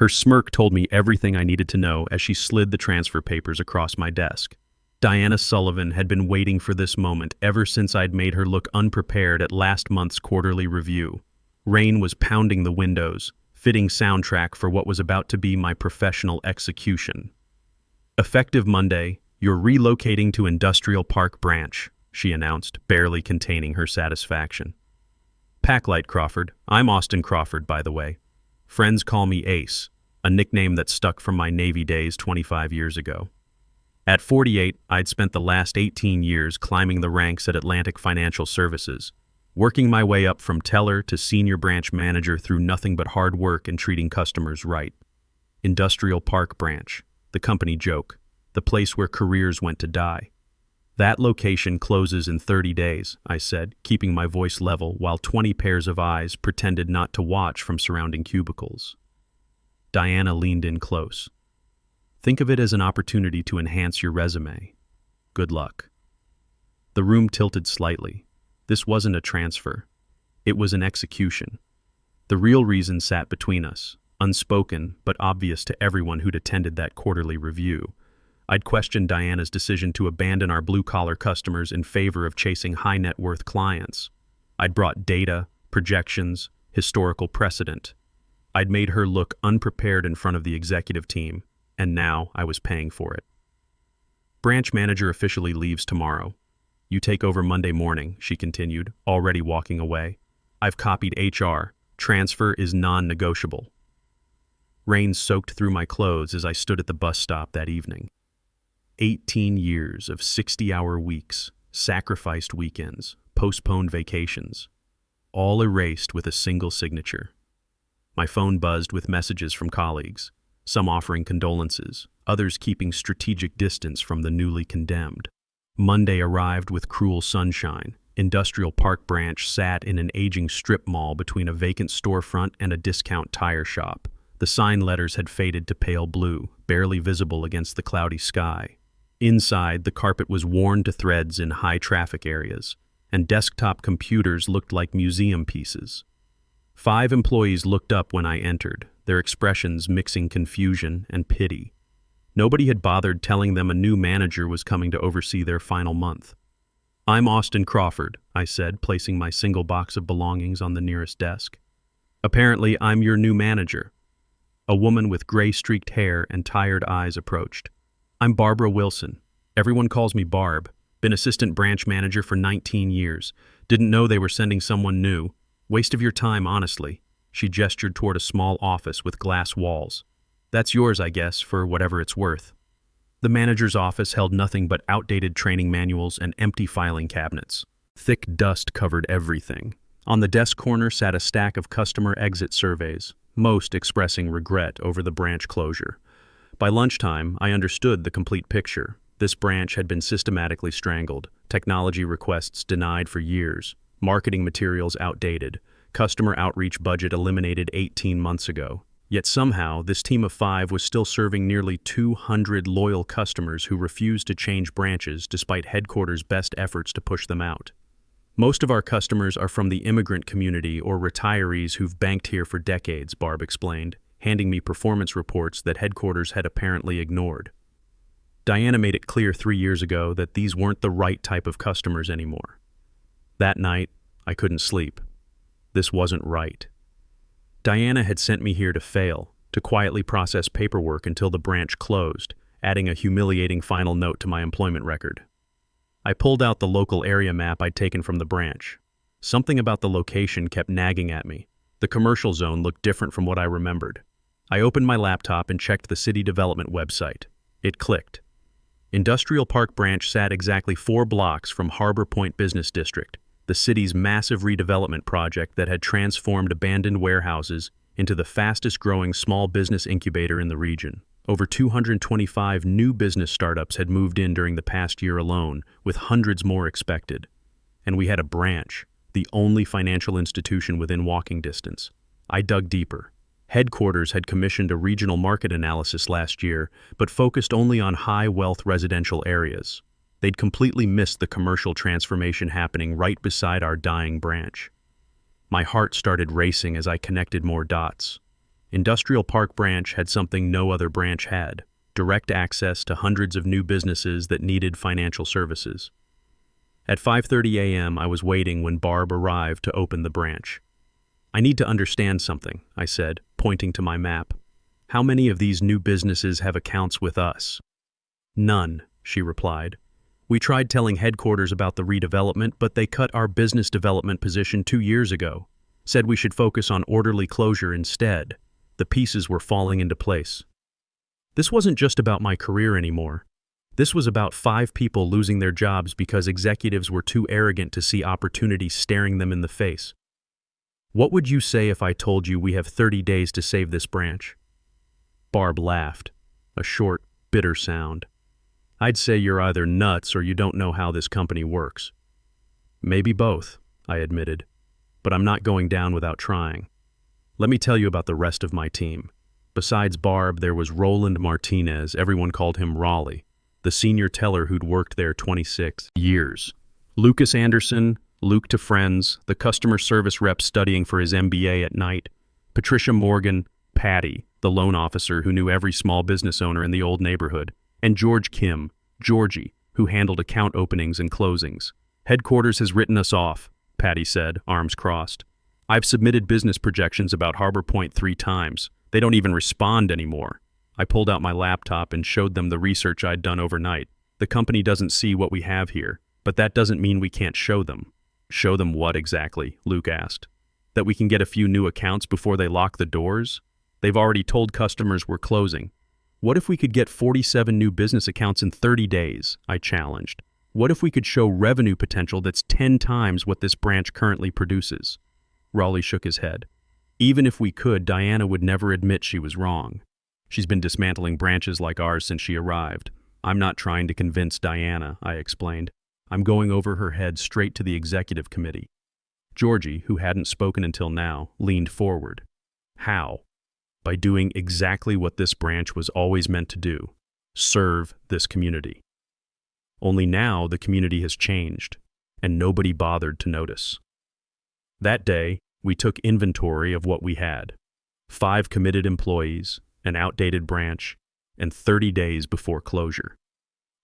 Her smirk told me everything I needed to know as she slid the transfer papers across my desk. Diana Sullivan had been waiting for this moment ever since I'd made her look unprepared at last month's quarterly review. Rain was pounding the windows, fitting soundtrack for what was about to be my professional execution. "Effective Monday, you're relocating to Industrial Park Branch," she announced, barely containing her satisfaction. "Packlight Crawford. I'm Austin Crawford, by the way. Friends call me Ace, a nickname that stuck from my Navy days 25 years ago. At 48, I'd spent the last 18 years climbing the ranks at Atlantic Financial Services, working my way up from teller to senior branch manager through nothing but hard work and treating customers right. Industrial Park Branch, the company joke, the place where careers went to die. That location closes in 30 days, I said, keeping my voice level while 20 pairs of eyes pretended not to watch from surrounding cubicles. Diana leaned in close. "Think of it as an opportunity to enhance your resume. Good luck." The room tilted slightly. This wasn't a transfer. It was an execution. The real reason sat between us, unspoken but obvious to everyone who'd attended that quarterly review. I'd questioned Diana's decision to abandon our blue-collar customers in favor of chasing high-net-worth clients. I'd brought data, projections, historical precedent. I'd made her look unprepared in front of the executive team, and now I was paying for it. "Branch manager officially leaves tomorrow. You take over Monday morning," she continued, already walking away. "I've copied HR. Transfer is non-negotiable." Rain soaked through my clothes as I stood at the bus stop that evening. 18 years of 60-hour weeks, sacrificed weekends, postponed vacations, all erased with a single signature. My phone buzzed with messages from colleagues, some offering condolences, others keeping strategic distance from the newly condemned. Monday arrived with cruel sunshine. Industrial Park Branch sat in an aging strip mall between a vacant storefront and a discount tire shop. The sign letters had faded to pale blue, barely visible against the cloudy sky. Inside, the carpet was worn to threads in high-traffic areas, and desktop computers looked like museum pieces. 5 employees looked up when I entered, their expressions mixing confusion and pity. Nobody had bothered telling them a new manager was coming to oversee their final month. "I'm Austin Crawford," I said, placing my single box of belongings on the nearest desk. "Apparently, I'm your new manager." A woman with gray-streaked hair and tired eyes approached. "I'm Barbara Wilson. Everyone calls me Barb. Been assistant branch manager for 19 years. Didn't know they were sending someone new. Waste of your time, honestly." She gestured toward a small office with glass walls. "That's yours, I guess, for whatever it's worth." The manager's office held nothing but outdated training manuals and empty filing cabinets. Thick dust covered everything. On the desk corner sat a stack of customer exit surveys, most expressing regret over the branch closure. By lunchtime, I understood the complete picture. This branch had been systematically strangled, technology requests denied for years, marketing materials outdated, customer outreach budget eliminated 18 months ago. Yet somehow, this team of 5 was still serving nearly 200 loyal customers who refused to change branches despite headquarters' best efforts to push them out. "Most of our customers are from the immigrant community or retirees who've banked here for decades," Barb explained, handing me performance reports that headquarters had apparently ignored. Diana made it clear 3 years ago that these weren't the right type of customers anymore. That night, I couldn't sleep. This wasn't right. Diana had sent me here to fail, to quietly process paperwork until the branch closed, adding a humiliating final note to my employment record. I pulled out the local area map I'd taken from the branch. Something about the location kept nagging at me. The commercial zone looked different from what I remembered. I opened my laptop and checked the city development website. It clicked. Industrial Park Branch sat exactly 4 blocks from Harbor Point Business District, the city's massive redevelopment project that had transformed abandoned warehouses into the fastest-growing small business incubator in the region. Over 225 new business startups had moved in during the past year alone, with hundreds more expected. And we had a branch, the only financial institution within walking distance. I dug deeper. Headquarters had commissioned a regional market analysis last year, but focused only on high-wealth residential areas. They'd completely missed the commercial transformation happening right beside our dying branch. My heart started racing as I connected more dots. Industrial Park branch had something no other branch had: direct access to hundreds of new businesses that needed financial services. At 5:30 a.m., I was waiting when Barb arrived to open the branch. "I need to understand something," I said, pointing to my map. "How many of these new businesses have accounts with us?" "None," she replied. "We tried telling headquarters about the redevelopment, but they cut our business development position 2 years ago. Said we should focus on orderly closure instead." The pieces were falling into place. This wasn't just about my career anymore. This was about 5 people losing their jobs because executives were too arrogant to see opportunity staring them in the face. "What would you say if I told you we have 30 days to save this branch?" Barb laughed, a short, bitter sound. "I'd say you're either nuts or you don't know how this company works." "Maybe both," I admitted, "but I'm not going down without trying. Let me tell you about the rest of my team. Besides Barb, there was Roland Martinez, everyone called him Raleigh, the senior teller who'd worked there 26 years. Lucas Anderson, Luke to Friends, the customer service rep studying for his MBA at night. Patricia Morgan, Patty, the loan officer who knew every small business owner in the old neighborhood. And George Kim, Georgie, who handled account openings and closings. "Headquarters has written us off," Patty said, arms crossed. "I've submitted business projections about Harbor Point 3 times. They don't even respond anymore." I pulled out my laptop and showed them the research I'd done overnight. "The company doesn't see what we have here, but that doesn't mean we can't show them." "Show them what exactly?" Luke asked. "That we can get a few new accounts before they lock the doors? They've already told customers we're closing." "What if we could get 47 new business accounts in 30 days?" I challenged. "What if we could show revenue potential that's 10 times what this branch currently produces?" Raleigh shook his head. "Even if we could, Diana would never admit she was wrong. She's been dismantling branches like ours since she arrived. I'm not trying to convince Diana," I explained. "I'm going over her head straight to the executive committee." Georgie, who hadn't spoken until now, leaned forward. "How?" "By doing exactly what this branch was always meant to do: serve this community." Only now the community has changed, and nobody bothered to notice. That day, we took inventory of what we had: 5 committed employees, an outdated branch, and 30 days before closure.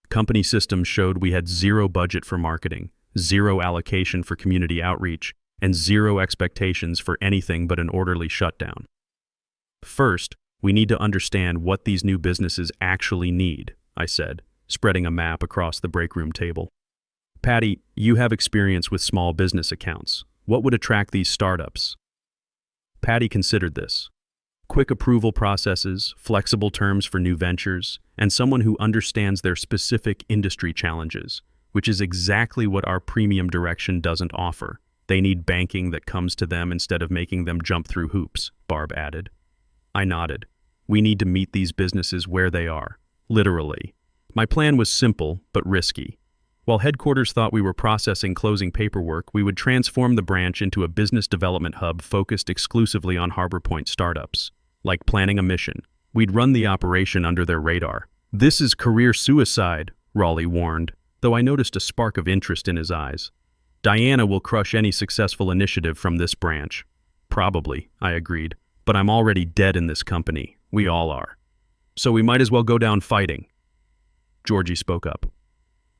Company systems showed we had 0 budget for marketing, 0 allocation for community outreach, and 0 expectations for anything but an orderly shutdown. "First, we need to understand what these new businesses actually need," I said, spreading a map across the break room table. "Patty, you have experience with small business accounts. What would attract these startups?" Patty considered this. Quick approval processes, flexible terms for new ventures, and someone who understands their specific industry challenges, which is exactly what our premium direction doesn't offer. "They need banking that comes to them instead of making them jump through hoops," Barb added. I nodded. "We need to meet these businesses where they are, literally." My plan was simple but risky. While headquarters thought we were processing closing paperwork, we would transform the branch into a business development hub focused exclusively on Harbor Point startups. Like planning a mission, we'd run the operation under their radar. "This is career suicide," Raleigh warned, though I noticed a spark of interest in his eyes. "Diana will crush any successful initiative from this branch." "Probably," I agreed, "but I'm already dead in this company. We all are. So we might as well go down fighting." Georgie spoke up.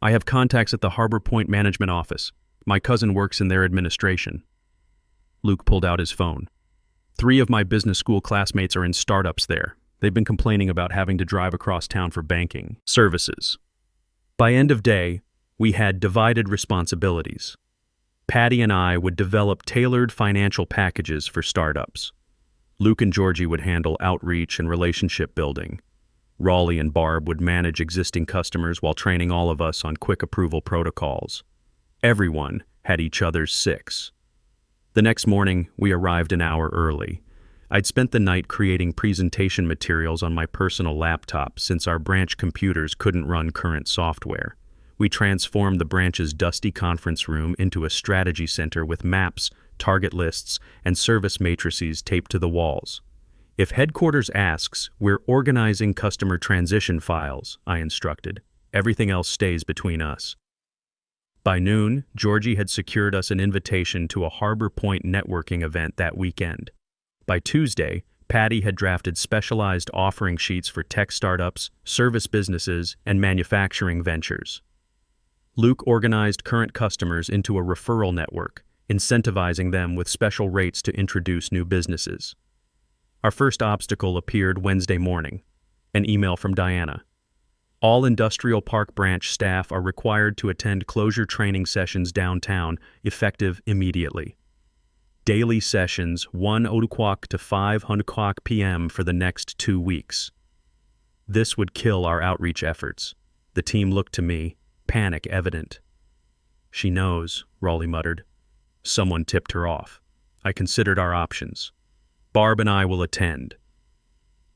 "I have contacts at the Harbor Point Management Office. My cousin works in their administration." Luke pulled out his phone. 3 of my business school classmates are in startups there. They've been complaining about having to drive across town for banking services. By end of day, we had divided responsibilities. Patty and I would develop tailored financial packages for startups. Luke and Georgie would handle outreach and relationship building. Raleigh and Barb would manage existing customers while training all of us on quick approval protocols. Everyone had each other's 6. The next morning, we arrived an hour early. I'd spent the night creating presentation materials on my personal laptop since our branch computers couldn't run current software. We transformed the branch's dusty conference room into a strategy center with maps, target lists, and service matrices taped to the walls. "If headquarters asks, we're organizing customer transition files," I instructed. "Everything else stays between us." By noon, Georgie had secured us an invitation to a Harbor Point networking event that weekend. By Tuesday, Patty had drafted specialized offering sheets for tech startups, service businesses, and manufacturing ventures. Luke organized current customers into a referral network, incentivizing them with special rates to introduce new businesses. Our first obstacle appeared Wednesday morning, an email from Diana. All Industrial Park branch staff are required to attend closure training sessions downtown, effective immediately. Daily sessions 1 o'clock to 5 o'clock p.m. for the next 2 weeks. This would kill our outreach efforts. The team looked to me, panic evident. She knows, Raleigh muttered. Someone tipped her off. I considered our options. Barb and I will attend.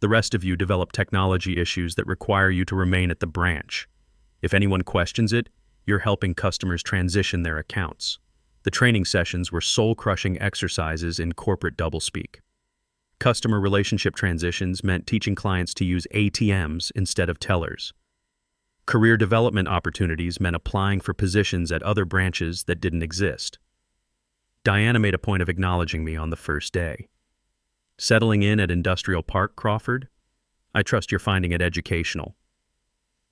The rest of you develop technology issues that require you to remain at the branch. If anyone questions it, you're helping customers transition their accounts. The training sessions were soul-crushing exercises in corporate doublespeak. Customer relationship transitions meant teaching clients to use ATMs instead of tellers. Career development opportunities meant applying for positions at other branches that didn't exist. Diana made a point of acknowledging me on the first day. Settling in at Industrial Park, Crawford? I trust you're finding it educational.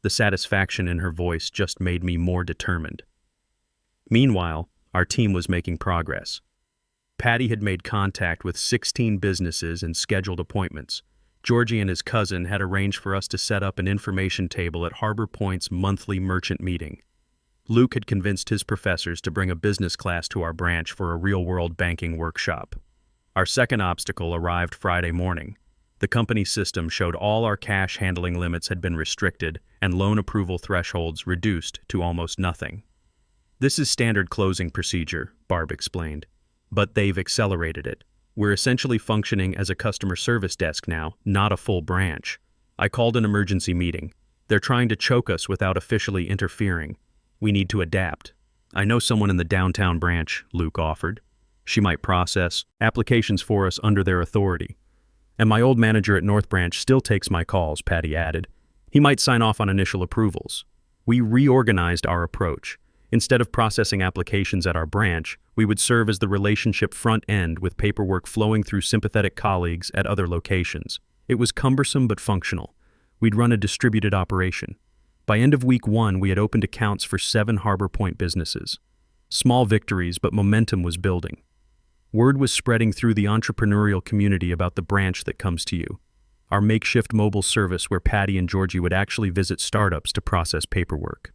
The satisfaction in her voice just made me more determined. Meanwhile, our team was making progress. Patty had made contact with 16 businesses and scheduled appointments. Georgie and his cousin had arranged for us to set up an information table at Harbor Point's monthly merchant meeting. Luke had convinced his professors to bring a business class to our branch for a real-world banking workshop. Our second obstacle arrived Friday morning. The company system showed all our cash handling limits had been restricted and loan approval thresholds reduced to almost nothing. This is standard closing procedure, Barb explained. But they've accelerated it. We're essentially functioning as a customer service desk now, not a full branch. I called an emergency meeting. They're trying to choke us without officially interfering. We need to adapt. I know someone in the downtown branch, Luke offered. She might process applications for us under their authority. And my old manager at North Branch still takes my calls, Patty added. He might sign off on initial approvals. We reorganized our approach. Instead of processing applications at our branch, we would serve as the relationship front end with paperwork flowing through sympathetic colleagues at other locations. It was cumbersome but functional. We'd run a distributed operation. By end of week 1, we had opened accounts for 7 Harbor Point businesses. Small victories, but momentum was building. Word was spreading through the entrepreneurial community about the branch that comes to you. Our makeshift mobile service where Patty and Georgie would actually visit startups to process paperwork.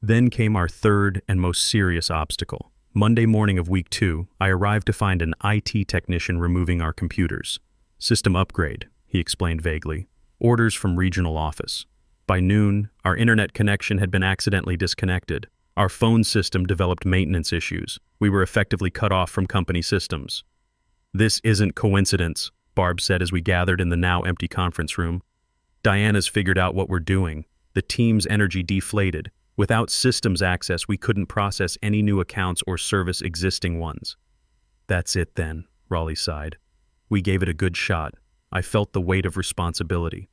Then came our third and most serious obstacle. Monday morning of week 2, I arrived to find an IT technician removing our computers. System upgrade, he explained vaguely. Orders from regional office. By noon, our internet connection had been accidentally disconnected. Our phone system developed maintenance issues. We were effectively cut off from company systems. This isn't coincidence, Barb said as we gathered in the now empty conference room. Diana's figured out what we're doing. The team's energy deflated. Without systems access, we couldn't process any new accounts or service existing ones. That's it then, Raleigh sighed. We gave it a good shot. I felt the weight of responsibility.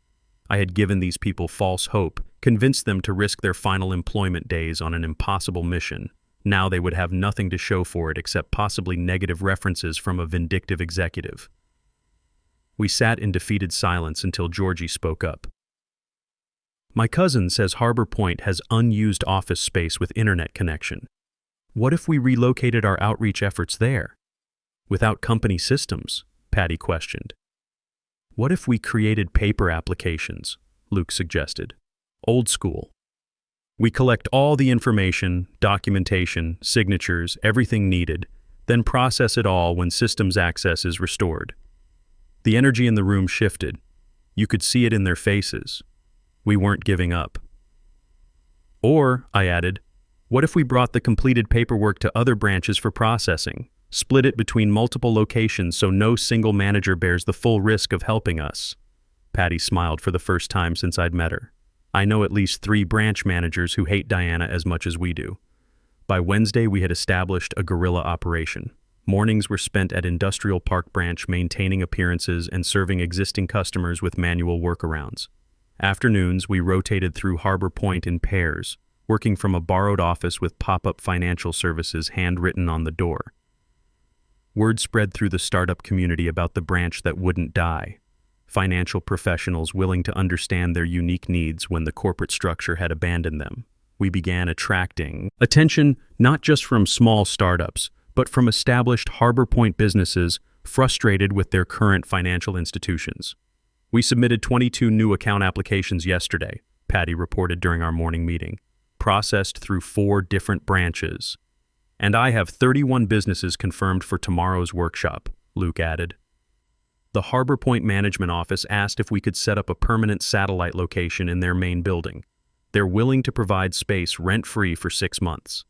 I had given these people false hope, convinced them to risk their final employment days on an impossible mission. Now they would have nothing to show for it except possibly negative references from a vindictive executive. We sat in defeated silence until Georgie spoke up. My cousin says Harbor Point has unused office space with internet connection. What if we relocated our outreach efforts there? Without company systems, Patty questioned. What if we created paper applications? Luke suggested. Old school. We collect all the information, documentation, signatures, everything needed, then process it all when systems access is restored. The energy in the room shifted. You could see it in their faces. We weren't giving up. Or, I added, what if we brought the completed paperwork to other branches for processing, split it between multiple locations so no single manager bears the full risk of helping us? Patty smiled for the first time since I'd met her. I know at least 3 branch managers who hate Diana as much as we do. By Wednesday, we had established a guerrilla operation. Mornings were spent at Industrial Park branch maintaining appearances and serving existing customers with manual workarounds. Afternoons, we rotated through Harbor Point in pairs, working from a borrowed office with pop-up financial services handwritten on the door. Word spread through the startup community about the branch that wouldn't die. financial professionals willing to understand their unique needs when the corporate structure had abandoned them. We began attracting attention not just from small startups, but from established Harbor Point businesses frustrated with their current financial institutions. We submitted 22 new account applications yesterday, Patty reported during our morning meeting, processed through 4 different branches. And I have 31 businesses confirmed for tomorrow's workshop, Luke added. The Harbor Point Management Office asked if we could set up a permanent satellite location in their main building. They're willing to provide space rent-free for 6 months.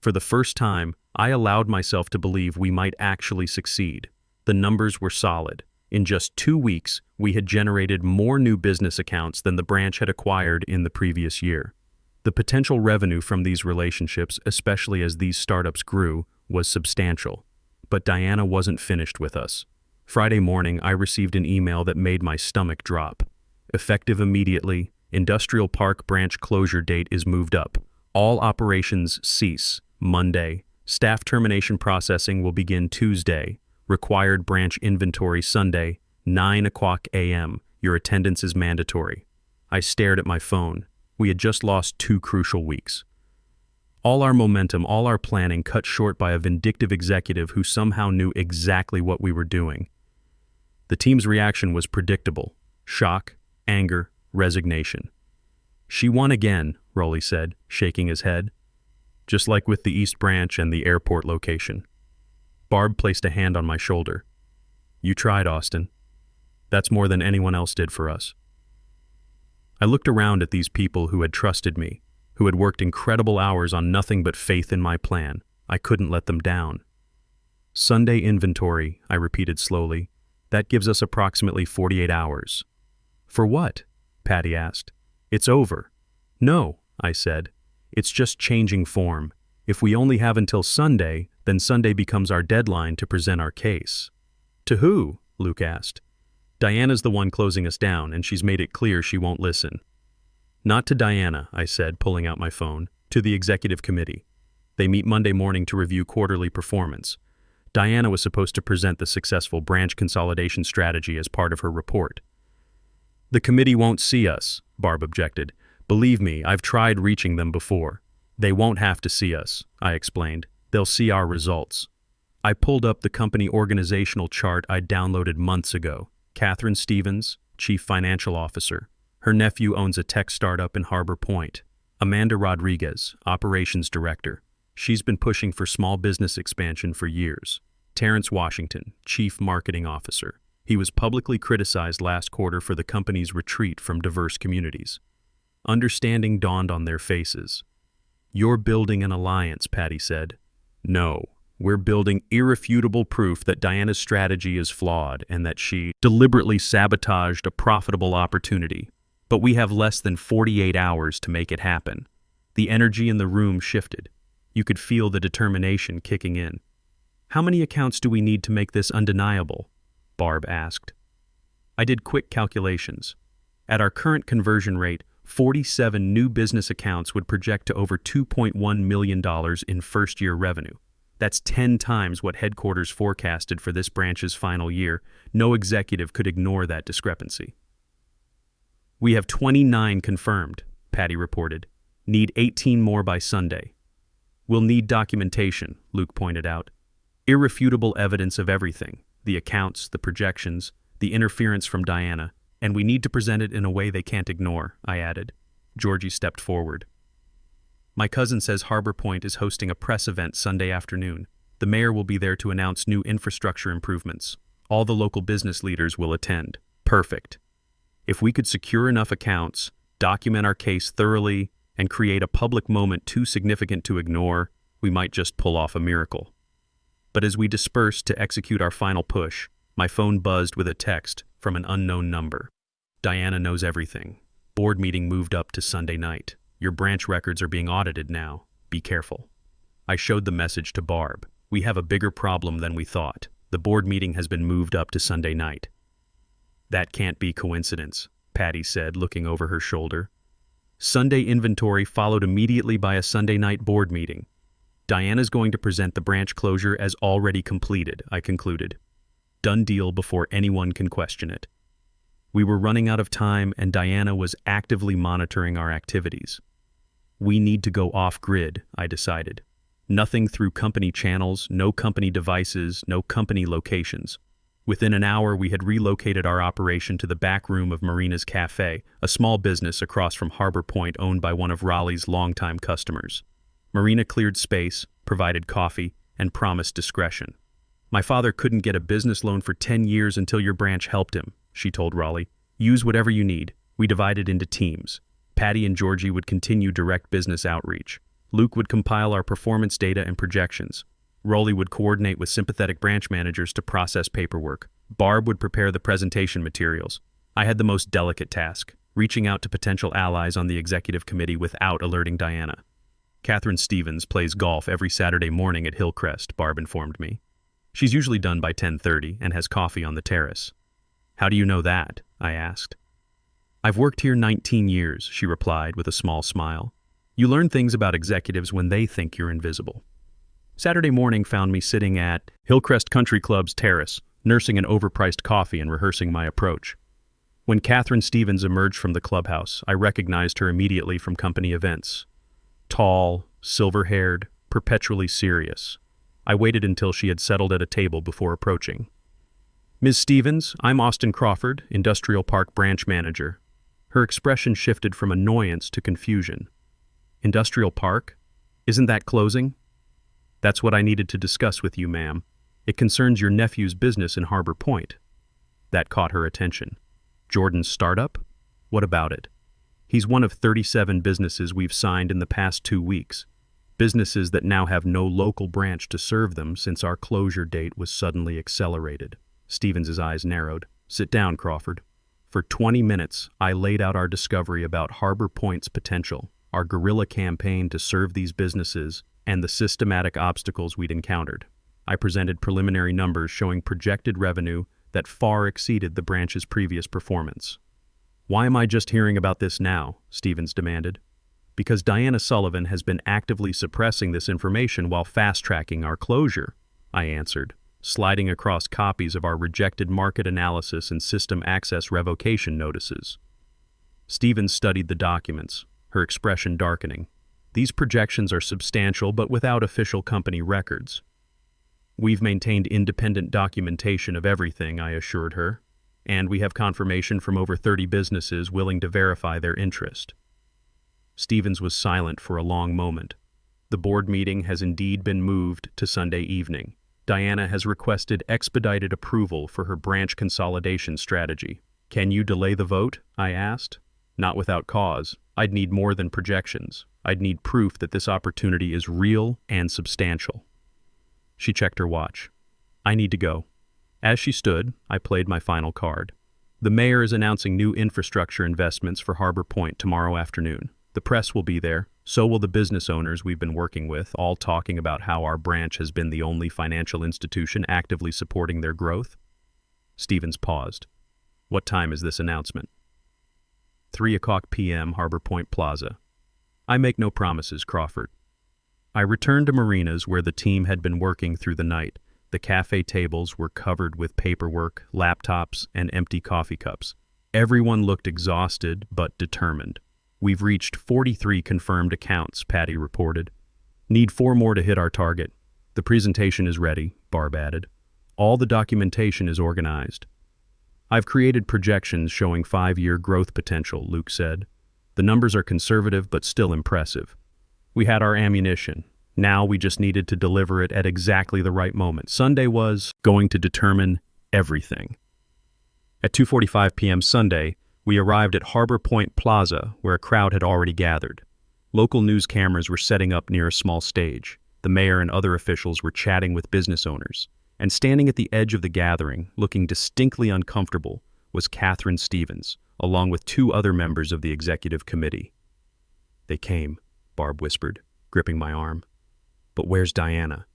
For the first time, I allowed myself to believe we might actually succeed. The numbers were solid. In just 2 weeks, we had generated more new business accounts than the branch had acquired in the previous year. The potential revenue from these relationships, especially as these startups grew, was substantial. But Diana wasn't finished with us. Friday morning, I received an email that made my stomach drop. Effective immediately, Industrial Park branch closure date is moved up. All operations cease Monday. Staff termination processing will begin Tuesday. Required branch inventory Sunday, 9:00 a.m. Your attendance is mandatory. I stared at my phone. We had just lost 2 crucial weeks. All our momentum, all our planning cut short by a vindictive executive who somehow knew exactly what we were doing. The team's reaction was predictable: shock, anger, resignation. She won again, Rowley said, shaking his head. Just like with the East Branch and the airport location. Barb placed a hand on my shoulder. You tried, Austin. That's more than anyone else did for us. I looked around at these people who had trusted me, who had worked incredible hours on nothing but faith in my plan. I couldn't let them down. Sunday inventory, I repeated slowly. That gives us approximately 48 hours. For what? Patty asked. It's over. No, I said. It's just changing form. If we only have until Sunday, then Sunday becomes our deadline to present our case. To who? Luke asked. Diana's the one closing us down, and she's made it clear she won't listen. Not to Diana, I said, pulling out my phone. To the executive committee. They meet Monday morning to review quarterly performance. Diana was supposed to present the successful branch consolidation strategy as part of her report. The committee won't see us, Barb objected. Believe me, I've tried reaching them before. They won't have to see us, I explained. They'll see our results. I pulled up the company organizational chart I'd downloaded months ago. Catherine Stevens, Chief Financial Officer. Her nephew owns a tech startup in Harbor Point. Amanda Rodriguez, Operations Director. She's been pushing for small business expansion for years. Terrence Washington, Chief Marketing Officer. He was publicly criticized last quarter for the company's retreat from diverse communities. Understanding dawned on their faces. You're building an alliance, Patty said. No, we're building irrefutable proof that Diana's strategy is flawed and that she deliberately sabotaged a profitable opportunity. But we have less than 48 hours to make it happen. The energy in the room shifted. You could feel the determination kicking in. How many accounts do we need to make this undeniable? Barb asked. I did quick calculations. At our current conversion rate, 47 new business accounts would project to over $2.1 million in first-year revenue. That's 10 times what headquarters forecasted for this branch's final year. No executive could ignore that discrepancy. We have 29 confirmed, Patty reported. Need 18 more by Sunday. We'll need documentation, Luke pointed out. Irrefutable evidence of everything. The accounts, the projections, the interference from Diana. And we need to present it in a way they can't ignore, I added. Georgie stepped forward. My cousin says Harbor Point is hosting a press event Sunday afternoon. The mayor will be there to announce new infrastructure improvements. All the local business leaders will attend. Perfect. If we could secure enough accounts, document our case thoroughly, and create a public moment too significant to ignore, we might just pull off a miracle. But as we dispersed to execute our final push, my phone buzzed with a text from an unknown number. Diana knows everything. Board meeting moved up to Sunday night. Your branch records are being audited now. Be careful. I showed the message to Barb. We have a bigger problem than we thought. The board meeting has been moved up to Sunday night. That can't be coincidence, Patty said, looking over her shoulder. Sunday inventory followed immediately by a Sunday night board meeting. Diana's going to present the branch closure as already completed, I concluded. Done deal before anyone can question it. We were running out of time, and Diana was actively monitoring our activities. We need to go off-grid, I decided. Nothing through company channels, no company devices, no company locations. Within an hour, we had relocated our operation to the back room of Marina's Cafe, a small business across from Harbor Point owned by one of Raleigh's longtime customers. Marina cleared space, provided coffee, and promised discretion. My father couldn't get a business loan for 10 years until your branch helped him, she told Raleigh. Use whatever you need. We divided into teams. Patty and Georgie would continue direct business outreach. Luke would compile our performance data and projections. Raleigh would coordinate with sympathetic branch managers to process paperwork. Barb would prepare the presentation materials. I had the most delicate task, reaching out to potential allies on the executive committee without alerting Diana. Catherine Stevens plays golf every Saturday morning at Hillcrest, Barb informed me. She's usually done by 10:30 and has coffee on the terrace. How do you know that? I asked. I've worked here 19 years, she replied with a small smile. You learn things about executives when they think you're invisible. Saturday morning found me sitting at Hillcrest Country Club's terrace, nursing an overpriced coffee and rehearsing my approach. When Catherine Stevens emerged from the clubhouse, I recognized her immediately from company events. Tall, silver-haired, perpetually serious. I waited until she had settled at a table before approaching. Ms. Stevens, I'm Austin Crawford, Industrial Park Branch Manager. Her expression shifted from annoyance to confusion. Industrial Park? Isn't that closing? That's what I needed to discuss with you, ma'am. It concerns your nephew's business in Harbor Point. That caught her attention. Jordan's startup? What about it? He's one of 37 businesses we've signed in the past 2 weeks. Businesses that now have no local branch to serve them since our closure date was suddenly accelerated. Stevens's eyes narrowed. Sit down, Crawford. For 20 minutes, I laid out our discovery about Harbor Point's potential, our guerrilla campaign to serve these businesses, and the systematic obstacles we'd encountered. I presented preliminary numbers showing projected revenue that far exceeded the branch's previous performance. Why am I just hearing about this now? Stevens demanded. Because Diana Sullivan has been actively suppressing this information while fast-tracking our closure, I answered, sliding across copies of our rejected market analysis and system access revocation notices. Stevens studied the documents, her expression darkening. These projections are substantial but without official company records. We've maintained independent documentation of everything, I assured her, and we have confirmation from over 30 businesses willing to verify their interest. Stevens was silent for a long moment. The board meeting has indeed been moved to Sunday evening. Diana has requested expedited approval for her branch consolidation strategy. Can you delay the vote? I asked. Not without cause. I'd need more than projections. I'd need proof that this opportunity is real and substantial. She checked her watch. I need to go. As she stood, I played my final card. The mayor is announcing new infrastructure investments for Harbor Point tomorrow afternoon. The press will be there, so will the business owners we've been working with, all talking about how our branch has been the only financial institution actively supporting their growth. Stevens paused. What time is this announcement? 3:00 p.m. Harbor Point Plaza. I make no promises, Crawford. I returned to Marina's where the team had been working through the night. The cafe tables were covered with paperwork, laptops, and empty coffee cups. Everyone looked exhausted but determined. We've reached 43 confirmed accounts, Patty reported. Need 4 more to hit our target. The presentation is ready, Barb added. All the documentation is organized. I've created projections showing 5-year growth potential, Luke said. The numbers are conservative but still impressive. We had our ammunition. Now we just needed to deliver it at exactly the right moment. Sunday was going to determine everything. At 2:45 p.m. Sunday, we arrived at Harbor Point Plaza, where a crowd had already gathered. Local news cameras were setting up near a small stage. The mayor and other officials were chatting with business owners. And standing at the edge of the gathering, looking distinctly uncomfortable, was Catherine Stevens, along with 2 other members of the executive committee. They came, Barb whispered, gripping my arm. But where's Diana?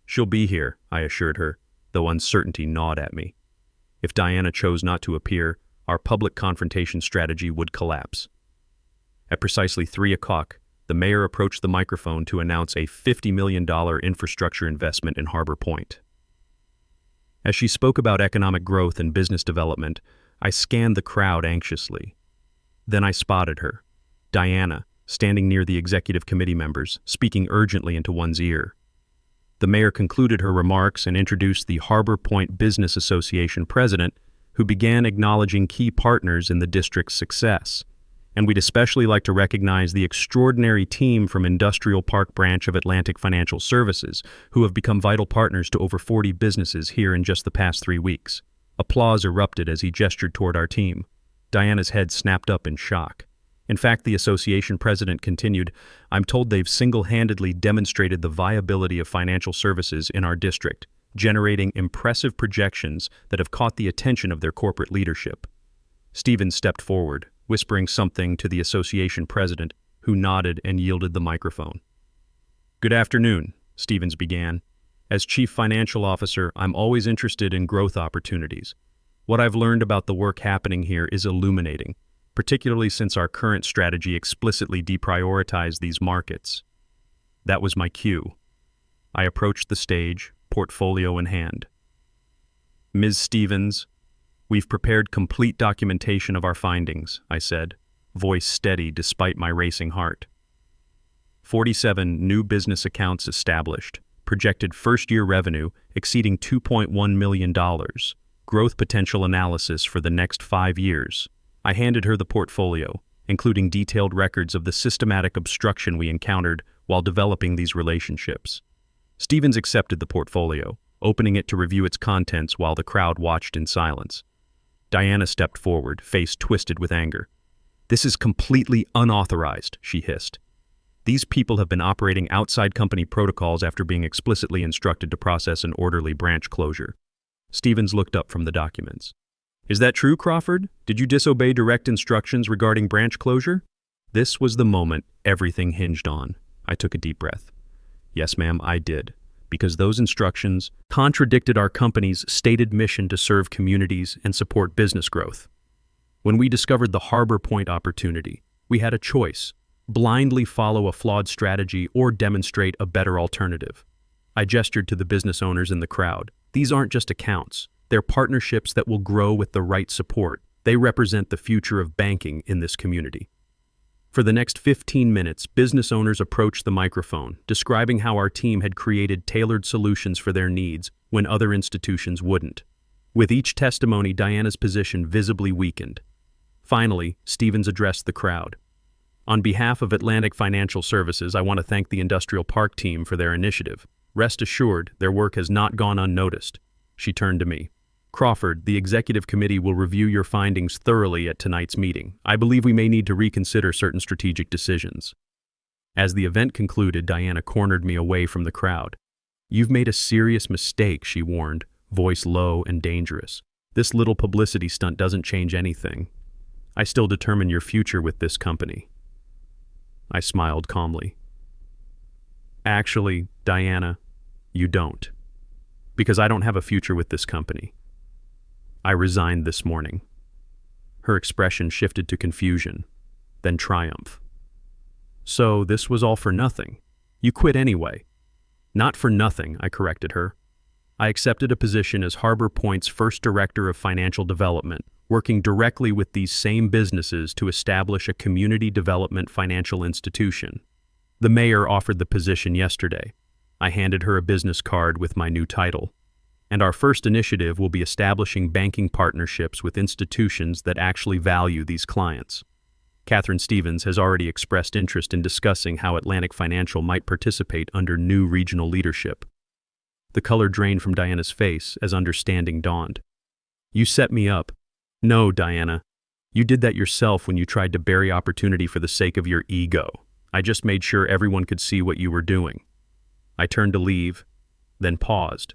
She'll be here, I assured her, though uncertainty gnawed at me. If Diana chose not to appear, our public confrontation strategy would collapse. At precisely 3:00, the mayor approached the microphone to announce a $50 million infrastructure investment in Harbor Point. As she spoke about economic growth and business development, I scanned the crowd anxiously. Then I spotted her, Diana, standing near the executive committee members, speaking urgently into one's ear. The mayor concluded her remarks and introduced the Harbor Point Business Association president, who began acknowledging key partners in the district's success. And we'd especially like to recognize the extraordinary team from Industrial Park branch of Atlantic Financial Services, who have become vital partners to over 40 businesses here in just the past 3 weeks. Applause erupted as he gestured toward our team. Diana's head snapped up in shock. In fact, the association president continued, "I'm told they've single-handedly demonstrated the viability of financial services in our district, generating impressive projections that have caught the attention of their corporate leadership." Stevens stepped forward, whispering something to the association president, who nodded and yielded the microphone. "Good afternoon," Stevens began. "As Chief Financial Officer, I'm always interested in growth opportunities. What I've learned about the work happening here is illuminating, particularly since our current strategy explicitly deprioritized these markets." That was my cue. I approached the stage, portfolio in hand. "Ms. Stevens, we've prepared complete documentation of our findings," I said, voice steady despite my racing heart. 47 new business accounts established, projected first-year revenue exceeding $2.1 million, growth potential analysis for the next 5 years. I handed her the portfolio, including detailed records of the systematic obstruction we encountered while developing these relationships. Stevens accepted the portfolio, opening it to review its contents while the crowd watched in silence. Diana stepped forward, face twisted with anger. "This is completely unauthorized," she hissed. "These people have been operating outside company protocols after being explicitly instructed to process an orderly branch closure." Stevens looked up from the documents. "Is that true, Crawford? Did you disobey direct instructions regarding branch closure?" This was the moment everything hinged on. I took a deep breath. "Yes, ma'am, I did, because those instructions contradicted our company's stated mission to serve communities and support business growth. When we discovered the Harbor Point opportunity, we had a choice: blindly follow a flawed strategy or demonstrate a better alternative." I gestured to the business owners in the crowd. "These aren't just accounts. They're partnerships that will grow with the right support. They represent the future of banking in this community." For the next 15 minutes, business owners approached the microphone, describing how our team had created tailored solutions for their needs when other institutions wouldn't. With each testimony, Diana's position visibly weakened. Finally, Stevens addressed the crowd. "On behalf of Atlantic Financial Services, I want to thank the Industrial Park team for their initiative. Rest assured, their work has not gone unnoticed." She turned to me. "Crawford, the executive committee will review your findings thoroughly at tonight's meeting. I believe we may need to reconsider certain strategic decisions." As the event concluded, Diana cornered me away from the crowd. "You've made a serious mistake," she warned, voice low and dangerous. "This little publicity stunt doesn't change anything. I still determine your future with this company." I smiled calmly. "Actually, Diana, you don't. Because I don't have a future with this company. I resigned this morning." Her expression shifted to confusion, then triumph. "So this was all for nothing? You quit anyway?" "Not for nothing," I corrected her. "I accepted a position as Harbor Point's first director of financial development, working directly with these same businesses to establish a community development financial institution. The mayor offered the position yesterday. I handed her a business card with my new title. And our first initiative will be establishing banking partnerships with institutions that actually value these clients. Catherine Stevens has already expressed interest in discussing how Atlantic Financial might participate under new regional leadership." The color drained from Diana's face as understanding dawned. "You set me up." "No, Diana. You did that yourself when you tried to bury opportunity for the sake of your ego. I just made sure everyone could see what you were doing." I turned to leave, then paused.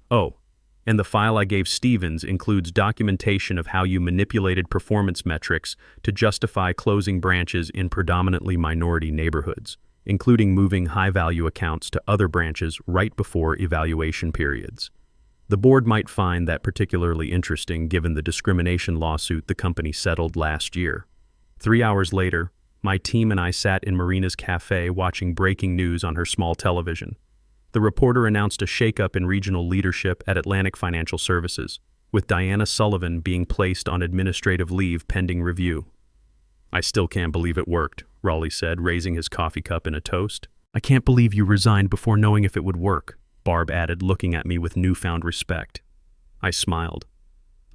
"Oh, and the file I gave Stevens includes documentation of how you manipulated performance metrics to justify closing branches in predominantly minority neighborhoods, including moving high-value accounts to other branches right before evaluation periods. The board might find that particularly interesting given the discrimination lawsuit the company settled last year." 3 hours later, my team and I sat in Marina's cafe watching breaking news on her small television. The reporter announced a shakeup in regional leadership at Atlantic Financial Services. with Diana Sullivan being placed on administrative leave pending review. I still can't believe it worked, Raleigh said, raising his coffee cup in a toast. I can't believe you resigned before knowing if it would work, Barb added, looking at me with newfound respect. I smiled.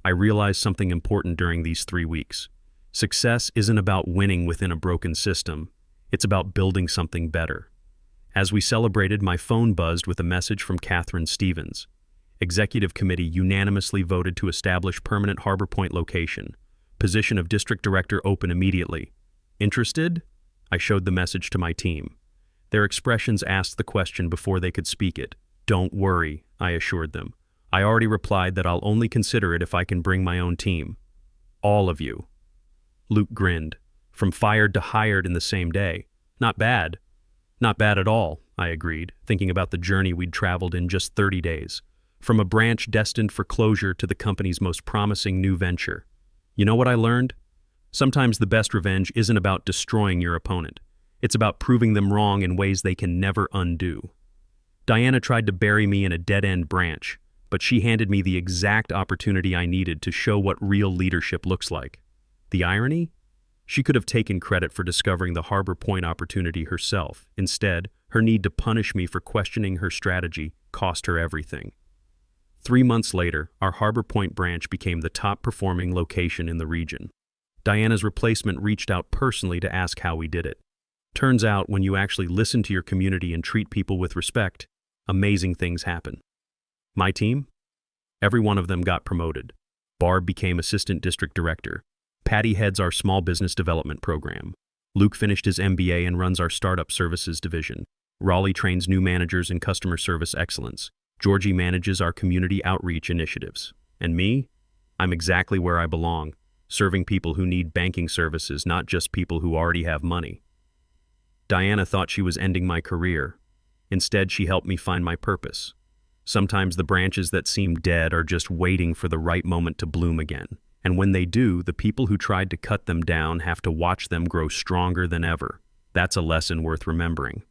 I realized something important during these 3 weeks. Success isn't about winning within a broken system. It's about building something better. As we celebrated, my phone buzzed with a message from Catherine Stevens. Executive Committee unanimously voted to establish permanent Harbor Point location. Position of District Director open immediately. Interested? I showed the message to my team. Their expressions asked the question before they could speak it. Don't worry, I assured them. I already replied that I'll only consider it if I can bring my own team. All of you. Luke grinned. From fired to hired in the same day. Not bad. Not bad at all, I agreed, thinking about the journey we'd traveled in just 30 days. From a branch destined for closure to the company's most promising new venture. You know what I learned? Sometimes the best revenge isn't about destroying your opponent. It's about proving them wrong in ways they can never undo. Diana tried to bury me in a dead-end branch, but she handed me the exact opportunity I needed to show what real leadership looks like. The irony? She could have taken credit for discovering the Harbor Point opportunity herself. Instead, her need to punish me for questioning her strategy cost her everything. 3 months later, our Harbor Point branch became the top-performing location in the region. Diana's replacement reached out personally to ask how we did it. Turns out, when you actually listen to your community and treat people with respect, amazing things happen. My team? Every one of them got promoted. Barb became Assistant District Director. Patty heads our Small Business Development Program. Luke finished his MBA and runs our Startup Services Division. Raleigh trains new managers in customer service excellence. Georgie manages our community outreach initiatives. And me? I'm exactly where I belong, serving people who need banking services, not just people who already have money. Diana thought she was ending my career. Instead, she helped me find my purpose. Sometimes the branches that seem dead are just waiting for the right moment to bloom again. And when they do, the people who tried to cut them down have to watch them grow stronger than ever. That's a lesson worth remembering.